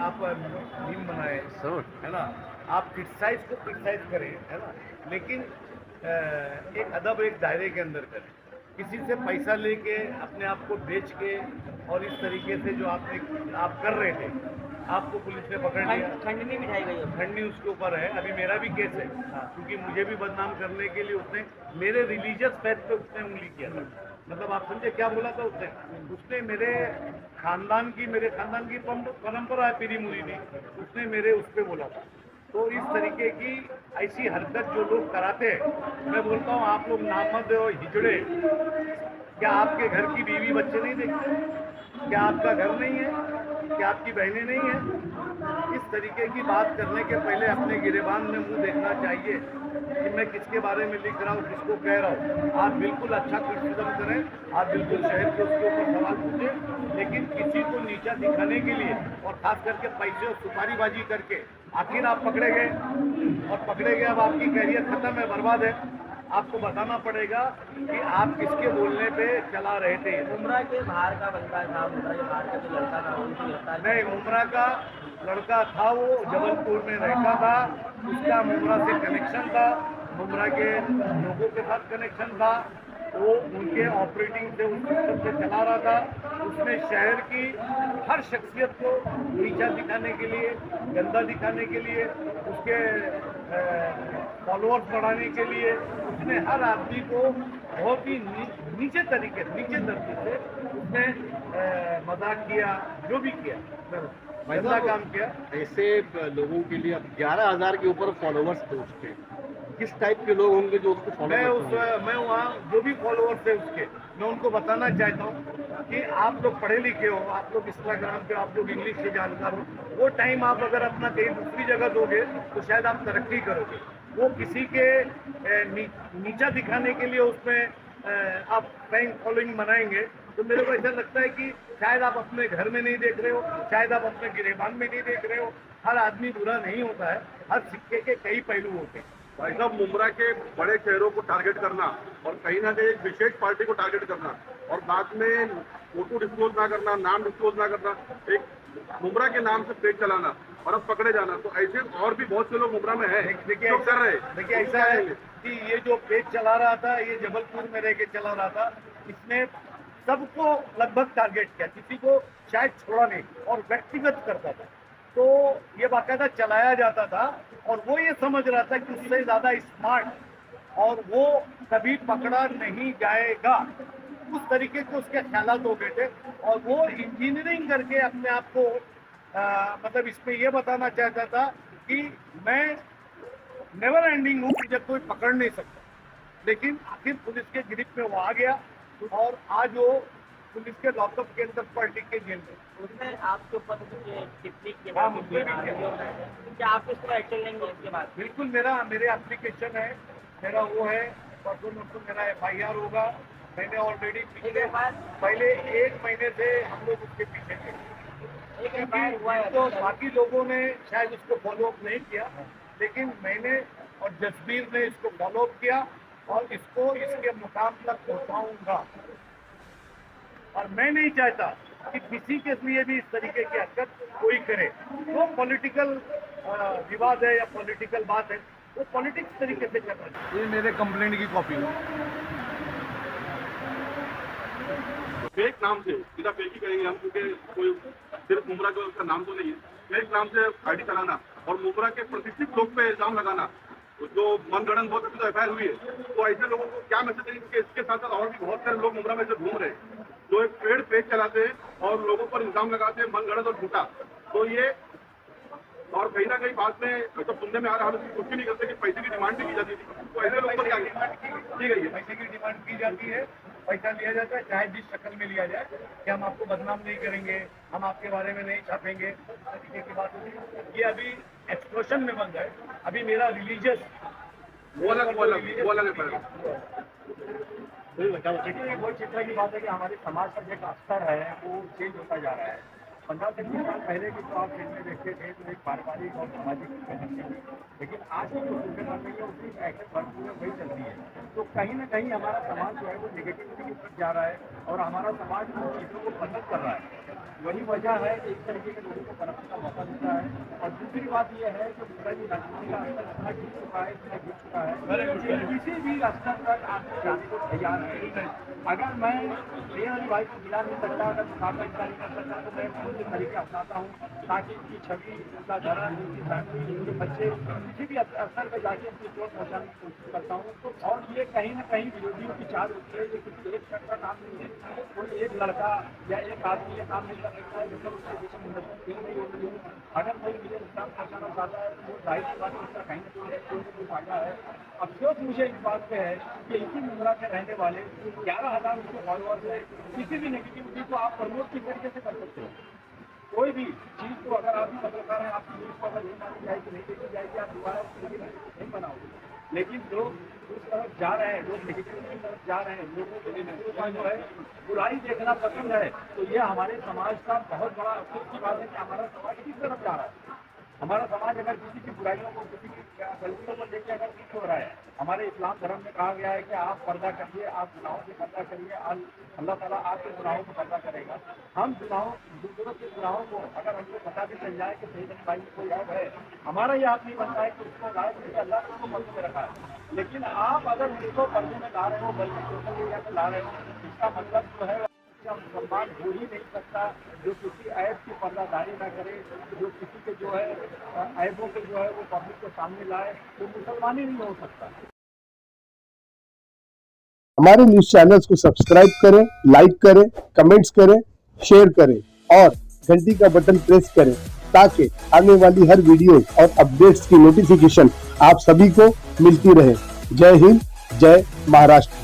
आप मीम बनाए, है ना, आप क्रिटिसाइज को क्रिटिसाइज करें, है ना, लेकिन एक अदब, एक दायरे के अंदर करें। किसी से पैसा लेके अपने आप को बेच के और इस तरीके से जो आप कर रहे थे, आपको पुलिस ने पकड़ लिया। खंडनी बिठाई गई है। खंडनी उसके ऊपर है, अभी मेरा भी केस है, क्योंकि मुझे भी बदनाम करने के लिए उसने मेरे रिलीजियस फेथ पे उसने उंगली किया था। मतलब आप समझे क्या बोला था उसने? उसने मेरे खानदान की परंपरा है पीरी मुरीदी, उसने मेरे उस पर बोला था। तो इस तरीके की ऐसी हरकत जो लोग कराते हैं, मैं बोलता हूँ आप लोग नामर्द और हिजड़े, क्या आपके घर की बीवी बच्चे नहीं देखते? क्या आपका घर नहीं है? क्या आपकी बहनें नहीं हैं? इस तरीके की बात करने के पहले अपने गिरेबान में मुंह देखना चाहिए कि मैं किसके बारे में लिख रहा हूँ, किसको कह रहा हूँ। आप बिल्कुल अच्छा क्रिटिसिज्म करें, आप बिल्कुल शहर के उसके ऊपर सवाल पूछें, लेकिन किसी को नीचा दिखाने के लिए और खास करके पैसे और सुपारीबाजी करके आखिर आप पकड़े गए, और पकड़े गए, अब आपकी कैरियर खत्म है, बर्बाद है। आपको बताना पड़ेगा कि आप किसके बोलने पे चला रहे थे। उमरा के बाहर का बंदा था, उमरा के बाहर का जो लड़का था उनकी गिरफ्तार नहीं, उमरा का लड़का था, वो जबलपुर में रहता था, उसका मुमरा से कनेक्शन था, मुमरा के लोगों के साथ कनेक्शन था, वो उनके ऑपरेटिंग से उस सिस्टम से चला रहा था। उसने शहर की हर शख्सियत को नीचा दिखाने के लिए, गंदा दिखाने के लिए, उसके फॉलोअर्स बढ़ाने के लिए, उसने हर आदमी को बहुत ही नीचे दर्जे से उसने मजाक किया, जो भी किया, गंदा काम किया। ऐसे लोगों के लिए अब 11,000 के ऊपर फॉलोवर्स थे उसके, किस टाइप के लोग होंगे जो उसको फॉलो करते होंगे? मैं वहाँ जो भी फॉलोअर्स थे उसके, मैं उनको बताना चाहता हूँ कि आप लोग पढ़े लिखे हो, आप लोग इंस्टाग्राम पे, आप लोग इंग्लिश के जानकार हो, वो टाइम आप अगर अपना कहीं दूसरी जगह दोगे तो शायद आप तरक्की करोगे। वो किसी के नीचा दिखाने के लिए उसमें आप फैन फॉलोइंग बनाएंगे, तो मेरे को ऐसा लगता है कि शायद आप अपने घर में नहीं देख रहे हो, शायद आप अपने गिरेबान में नहीं देख रहे हो। हर आदमी बुरा नहीं होता है, हर सिक्के के कई पहलू होते हैं। भाई साहब, मुमरा के बड़े शहरों को टारगेट करना और कहीं ना कहीं एक विशेष पार्टी को टारगेट करना और बाद में फोटो डिस्क्लोज ना करना, नाम डिस्क्लोज ना करना, एक मुमरा के नाम से पेज चलाना और अब पकड़े जाना, तो ऐसे और भी बहुत से लोग मुमरा में हैं जो कर रहे हैं। देखिए ऐसा है कि ये जो पेज चला रहा था, ये जबलपुर में रह के चला रहा था, इसने सबको लगभग टारगेट किया, किसी को शायद छोड़ा नहीं, और व्यक्तिगत करता था। तो ये बाकायदा चलाया जाता था, और वो ये समझ रहा था कि उससे ज्यादा स्मार्ट और वो कभी पकड़ा नहीं जाएगा, उस तरीके के उसके ख्यालात हो गए थे। और वो इंजीनियरिंग करके अपने आप को मतलब इसमें ये बताना चाहता था कि मैं नेवर एंडिंग हूँ, मुझे कोई पकड़ नहीं सकता। लेकिन आखिर पुलिस के गिरफ्त में वो आ गया, और आज वो पुलिस के लॉकअप के अंदर पलटी के जेल में। उसने आपके ऊपर कुछ टिप्पणी की, हाँ, मुझे भी किया। क्या आप इस पर एक्शन लेंगे इसके बाद? बिल्कुल, मेरे एप्लीकेशन है, मेरा वो है, परसों नरसों मेरा FIR होगा। मैंने ऑलरेडी पहले 1 महीने से हम लोग उसके पीछे थे, तो बाकी लोगों ने शायद उसको फॉलोअप नहीं किया, लेकिन मैंने और जसबीर ने इसको फॉलोअप किया और इसको इसके मुकाम तक पहुंचाऊंगा। और मैं नहीं चाहता कि किसी के लिए भी इस तरीके की हरकत कोई करे। जो पॉलिटिकल विवाद है या पॉलिटिकल बात है, वो पॉलिटिक्स तरीके से करना चाहिए। ये मेरे कंप्लेंट की कॉपी है। फेक नाम से सीधा फेक ही करेंगे हम, क्योंकि कोई सिर्फ मुमरा का उसका नाम तो नहीं है। फेक नाम से आईडी चलाना और मुमरा के प्रतिष्ठित लोग पे इल्जाम लगाना, जो मनगढ़ंत बहुत अभी तो FIR हुई है, तो ऐसे लोगों को क्या मैसेज देंगे? क्योंकि इसके साथ साथ और भी बहुत सारे लोग मुमरा में से घूम रहे हैं जो एक पेड़ पेज चलाते हैं और लोगों पर इल्जाम लगाते हैं मनगढ़ंत और झूठा। तो ये और कहीं ना कहीं बाद में तो सुनने में आ रहा है, उसकी कुछ नहीं करते कि पैसे की डिमांड भी की जाती थी, तो ऐसे लोगों पर क्या की गई है? पैसे की डिमांड की जाती है, पैसा लिया जाता है, चाहे जिस शक्ल में लिया जाए, कि हम आपको बदनाम नहीं करेंगे, हम आपके बारे में नहीं छापेंगे, तरीके की बात होती है। ये अभी एक्सप्लोशन में बन गए। अभी मेरा रिलीजियस वो अलग है। देखिए, बहुत चिंता की बात है कि हमारे समाज का जो एक स्तर है वो चेंज होता जा रहा है। 15 से 20 साल पहले की जो आप फिल्में देखते थे तो एक पारिवारिक और सामाजिक फिल्में थी, लेकिन आज की जो फिल्में बन रही है उसकी एक्शन भरपूर है, वही चल रही है। तो कहीं ना कहीं हमारा समाज जो है वो निगेटिविटी की तरफ जा रहा है और हमारा समाज उन चीज़ों को पसंद कर रहा है। वही वजह है कि इस तरीके के लोगों को बनाने का मौका दूसरी बात यह है कि मुंबई राजनीति का स्तर इतना गिर चुका है, इतना गिर चुका है कि किसी भी स्तर तक आदमी जाने को तैयार है। अगर मैं अली भाई को गिरा नहीं सकता, अगर मुकाबला इतना नहीं कर सकता, तो मैं कौन से तरीके अपनाता हूँ ताकि उनकी छवि, उनका धर्म, उनकी फैमिली, उनके बच्चे किसी भी स्तर पर जाके उनकी चोट पहुँचाने की कोशिश करता हूँ। तो और ये कहीं ना कहीं विरोधियों की चाल होती है, ये किसी एक शख्स का काम नहीं है, कोई एक लड़का या एक आदमी ये काम नहीं कर सकता है, मतलब उसके पीछे मुंडन नहीं होती है। अगर कोई मुझे नुकसान पहुँचाना चाहता है तो वो जाहिर सी बात है उसका कहीं ना कहीं फायदा है। अफसोस मुझे इस बात पे है कि इसी मुंद्रा के रहने वाले 11,000 उसके फॉलोअर्स है। किसी भी नेगेटिविटी को आप प्रमोट किस तरीके से कर सकते हो? कोई भी चीज़ को अगर आप पत्रकार हैं, आपकी न्यूज़ को अगर नहीं मानी जाएगी, नहीं देखी जाएगी, आप दोबारा उसके लिए नहीं बनाओगे। लेकिन लोग उस तरफ जा रहे हैं, लोग नेगेटिविटी की तरफ जा रहे हैं, लोगों के लिए जो है बुराई देखना पसंद है। तो ये हमारे समाज का बहुत बड़ा अफसोस की बात है कि हमारा समाज किस तरफ जा रहा है। हमारा समाज अगर किसी की बुराइयों को, किसी की गलतियों को देख के अगर कुछ हो रहा है, हमारे इस्लाम धर्म में कहा गया है कि आप पर्दा करिए, आप गुनाहों से पर्दा करिए, अल्लाह ताला आपके गुनाहों को पर्दा करेगा। हम गुनाहों, दूसरों के गुनाहों को अगर हमको पता भी चल जाए कि सही भाई में कोई ऐब है, हमारा ये हाथ नहीं बनता है कि उसको गायब करके अल्लाह ने उसको पर्दे में रखा है। लेकिन आप अगर उसको पर्दे में ला रहे हो, बल्कि सोशल मीडिया पर ला रहे हो, इसका मतलब जो है मुसलमान हो ही नहीं सकता जो किसी ऐब की पर्दादारी ना करे, जो किसी के जो है ऐबों को जो है वो पब्लिक के सामने लाए, तो मुसलमान ही नहीं हो सकता। हमारे न्यूज चैनल्स को सब्सक्राइब करें, लाइक करें, कमेंट्स करें, शेयर करें और घंटी का बटन प्रेस करें ताकि आने वाली हर वीडियो और अपडेट्स की नोटिफिकेशन आप सभी को मिलती रहे। जय हिंद, जय महाराष्ट्र।